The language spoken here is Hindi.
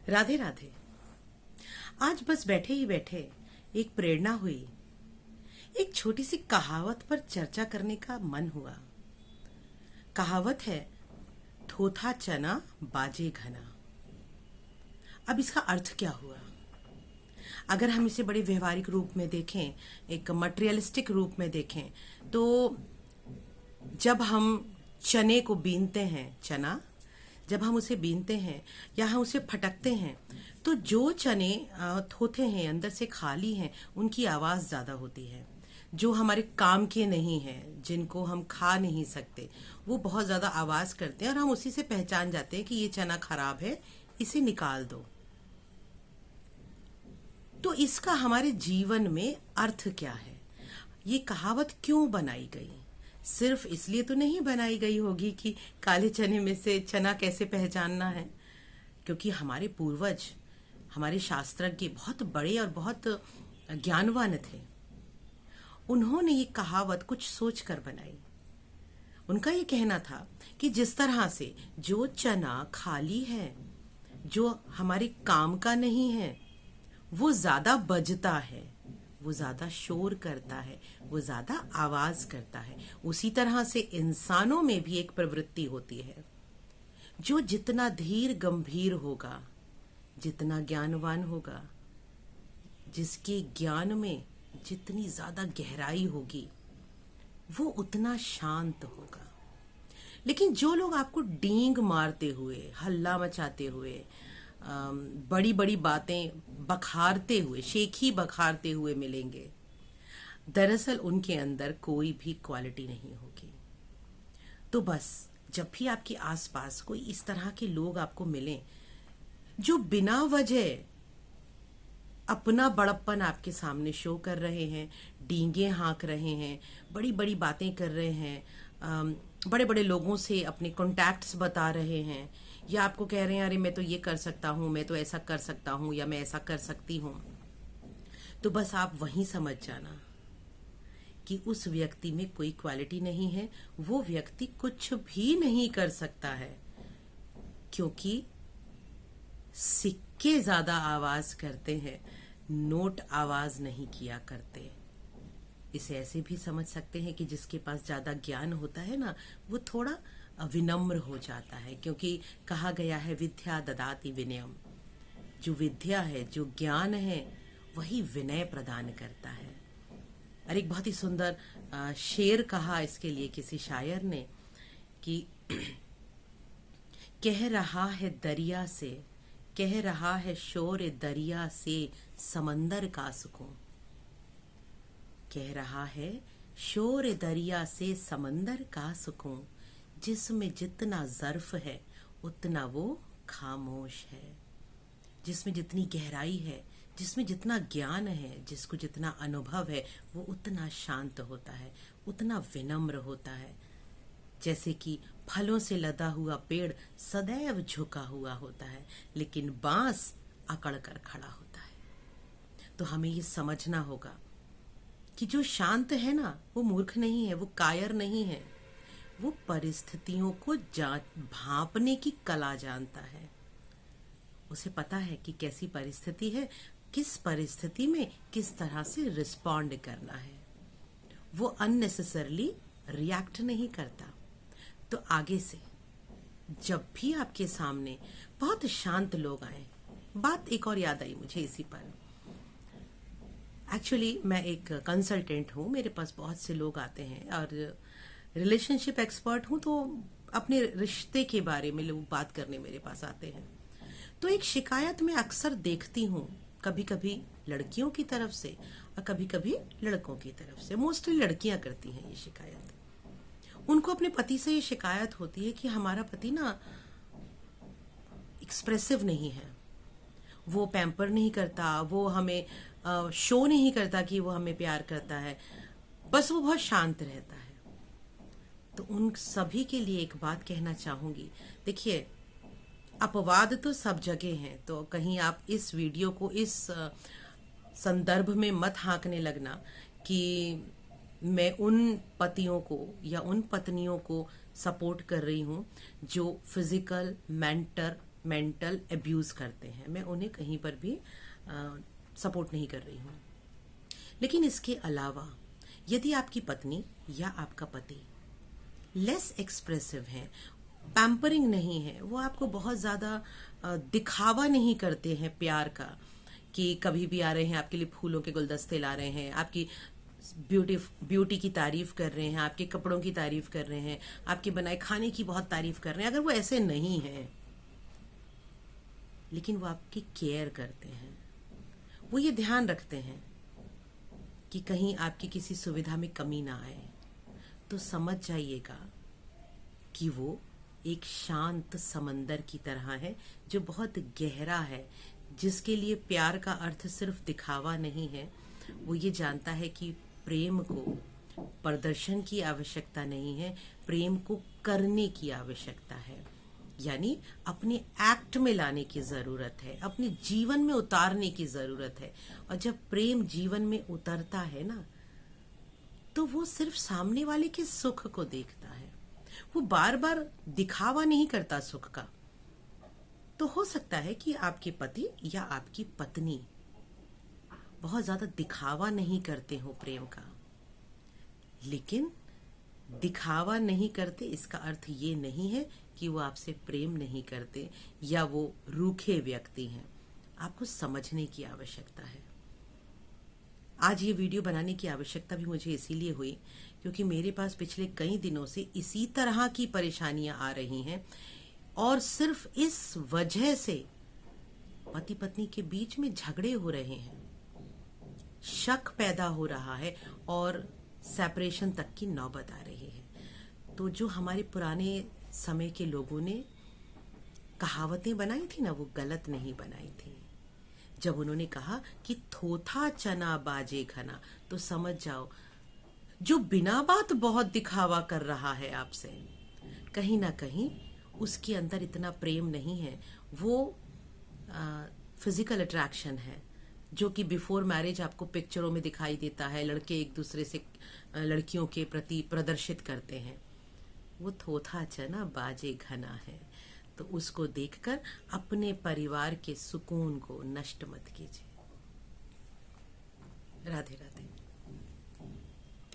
राधे राधे। आज बस बैठे ही बैठे एक प्रेरणा हुई, एक छोटी सी कहावत पर चर्चा करने का मन हुआ। कहावत है, थोथा चना बाजे घना। अब इसका अर्थ क्या हुआ? अगर हम इसे बड़े व्यवहारिक रूप में देखें, एक मटेरियलिस्टिक रूप में देखें, तो जब हम चने को बीनते हैं, चना जब हम उसे बीनते हैं या हम उसे फटकते हैं, तो जो चने थोथे हैं, अंदर से खाली हैं, उनकी आवाज़ ज़्यादा होती है। जो हमारे काम के नहीं हैं, जिनको हम खा नहीं सकते, वो बहुत ज़्यादा आवाज़ करते हैं और हम उसी से पहचान जाते हैं कि ये चना खराब है, इसे निकाल दो। तो इसका हमारे जीवन में अर्थ क्या है? ये कहावत क्यों बनाई गई? सिर्फ इसलिए तो नहीं बनाई गई होगी कि काले चने में से चना कैसे पहचानना है, क्योंकि हमारे पूर्वज, हमारे शास्त्रज्ञ बहुत बड़े और बहुत ज्ञानवान थे। उन्होंने ये कहावत कुछ सोच कर बनाई। उनका ये कहना था कि जिस तरह से जो चना खाली है, जो हमारे काम का नहीं है, वो ज्यादा बजता है, वो ज्यादा शोर करता है, वो ज्यादा आवाज करता है। उसी तरह से इंसानों में भी एक प्रवृत्ति होती है। जो जितना धीर गंभीर होगा, जितना ज्ञानवान होगा, जिसके ज्ञान में जितनी ज्यादा गहराई होगी, वो उतना शांत होगा। लेकिन जो लोग आपको डींग मारते हुए, हल्ला मचाते हुए, बड़ी बड़ी बातें बखारते हुए, शेखी बखारते हुए मिलेंगे, दरअसल उनके अंदर कोई भी क्वालिटी नहीं होगी। तो बस जब भी आपके आसपास कोई इस तरह के लोग आपको मिलें, जो बिना वजह अपना बड़प्पन आपके सामने शो कर रहे हैं, डींगे हाँक रहे हैं, बड़ी बड़ी बातें कर रहे हैं, बड़े बड़े लोगों से अपने कॉन्टैक्ट्स बता रहे हैं, या आपको कह रहे हैं अरे मैं तो ये कर सकता हूँ, मैं तो ऐसा कर सकता हूँ, या मैं ऐसा कर सकती हूँ, तो बस आप वहीं समझ जाना कि उस व्यक्ति में कोई क्वालिटी नहीं है। वो व्यक्ति कुछ भी नहीं कर सकता है, क्योंकि सिक्के ज्यादा आवाज करते हैं, नोट आवाज नहीं किया करते। इसे ऐसे भी समझ सकते हैं कि जिसके पास ज्यादा ज्ञान होता है ना, वो थोड़ा विनम्र हो जाता है, क्योंकि कहा गया है विद्या ददाति विनयम। जो विद्या है, जो ज्ञान है, वही विनय प्रदान करता है। और एक बहुत ही सुंदर शेर कहा इसके लिए किसी शायर ने कि कह रहा है दरिया से, कह रहा है शोर दरिया से समंदर का सुकून। कह रहा है शोर दरिया से समंदर का सुकून, जिसमें जितना ज़र्फ है उतना वो खामोश है। जिसमें जितनी गहराई है, जिसमें जितना ज्ञान है, जिसको जितना अनुभव है, वो उतना शांत होता है, उतना विनम्र होता है। जैसे कि फलों से लदा हुआ पेड़ सदैव झुका हुआ होता है, लेकिन बांस अकड़ कर खड़ा होता है। तो हमें ये समझना होगा कि जो शांत है ना, वो मूर्ख नहीं है, वो कायर नहीं है, वो परिस्थितियों को भांपने की कला जानता है। उसे पता है कि कैसी परिस्थिति है, किस परिस्थिति में किस तरह से रिस्पॉन्ड करना है। वो अननेसेसरली रिएक्ट नहीं करता। तो आगे से जब भी आपके सामने बहुत शांत लोग आए, बात एक और याद आई मुझे इसी पर। एक्चुअली मैं एक कंसल्टेंट हूँ, मेरे पास बहुत से लोग आते हैं और रिलेशनशिप एक्सपर्ट हूँ, तो अपने रिश्ते के बारे में लोग बात करने मेरे पास आते हैं। तो एक शिकायत मैं अक्सर देखती हूँ, कभी कभी लड़कियों की तरफ से और कभी कभी लड़कों की तरफ से। मोस्टली लड़कियां करती हैं ये शिकायत। उनको अपने पति से ये शिकायत होती है कि हमारा पति ना एक्सप्रेसिव नहीं है, वो पैम्पर नहीं करता, वो हमें शो नहीं करता कि वो हमें प्यार करता है, बस वो बहुत शांत रहता है। तो उन सभी के लिए एक बात कहना चाहूंगी, देखिए अपवाद तो सब जगह हैं, तो कहीं आप इस वीडियो को इस संदर्भ में मत हाँकने लगना कि मैं उन पतियों को या उन पत्नियों को सपोर्ट कर रही हूँ जो फिजिकल मेंटल अब्यूज करते हैं। मैं उन्हें कहीं पर भी सपोर्ट नहीं कर रही हूँ। लेकिन इसके अलावा यदि आपकी पत्नी या आपका पति लेस एक्सप्रेसिव है, पैम्परिंग नहीं है, वो आपको बहुत ज़्यादा दिखावा नहीं करते हैं प्यार का, कि कभी भी आ रहे हैं आपके लिए फूलों के गुलदस्ते ला रहे हैं, आपकी ब्यूटी की तारीफ कर रहे हैं, आपके कपड़ों की तारीफ कर रहे हैं, आपके बनाए खाने की बहुत तारीफ कर रहे हैं, अगर वो ऐसे नहीं है लेकिन वो आपकी केयर करते हैं, वो ये ध्यान रखते हैं कि कहीं आपकी किसी सुविधा में कमी ना आए, तो समझ जाइएगा कि वो एक शांत समंदर की तरह है जो बहुत गहरा है, जिसके लिए प्यार का अर्थ सिर्फ दिखावा नहीं है। वो ये जानता है कि प्रेम को प्रदर्शन की आवश्यकता नहीं है, प्रेम को करने की आवश्यकता है, यानी अपने एक्ट में लाने की ज़रूरत है, अपने जीवन में उतारने की ज़रूरत है। और जब प्रेम जीवन में उतरता है ना, तो वो सिर्फ सामने वाले के सुख को देखता है, वो बार बार दिखावा नहीं करता सुख का। तो हो सकता है कि आपके पति या आपकी पत्नी बहुत ज़्यादा दिखावा नहीं करते हो प्रेम का, लेकिन दिखावा नहीं करते इसका अर्थ ये नहीं है कि वो आपसे प्रेम नहीं करते या वो रूखे व्यक्ति हैं। आपको समझने की आवश्यकता है। आज ये वीडियो बनाने की आवश्यकता भी मुझे इसीलिए हुई क्योंकि मेरे पास पिछले कई दिनों से इसी तरह की परेशानियां आ रही हैं, और सिर्फ इस वजह से पति पत्नी के बीच में झगड़े हो रहे हैं, शक पैदा हो रहा है और सेपरेशन तक की नौबत आ रही है। तो जो हमारे पुराने समय के लोगों ने कहावतें बनाई थी ना, वो गलत नहीं बनाई थी। जब उन्होंने कहा कि थोथा चना बाजे घना, तो समझ जाओ जो बिना बात बहुत दिखावा कर रहा है आपसे, कहीं ना कहीं उसके अंदर इतना प्रेम नहीं है, वो फिजिकल अट्रैक्शन है जो कि बिफोर मैरिज आपको पिक्चरों में दिखाई देता है, लड़के एक दूसरे से लड़कियों के प्रति प्रदर्शित करते हैं। वो थोथा चना बाजे घना है। तो उसको देखकर अपने परिवार के सुकून को नष्ट मत कीजिए। राधे राधे।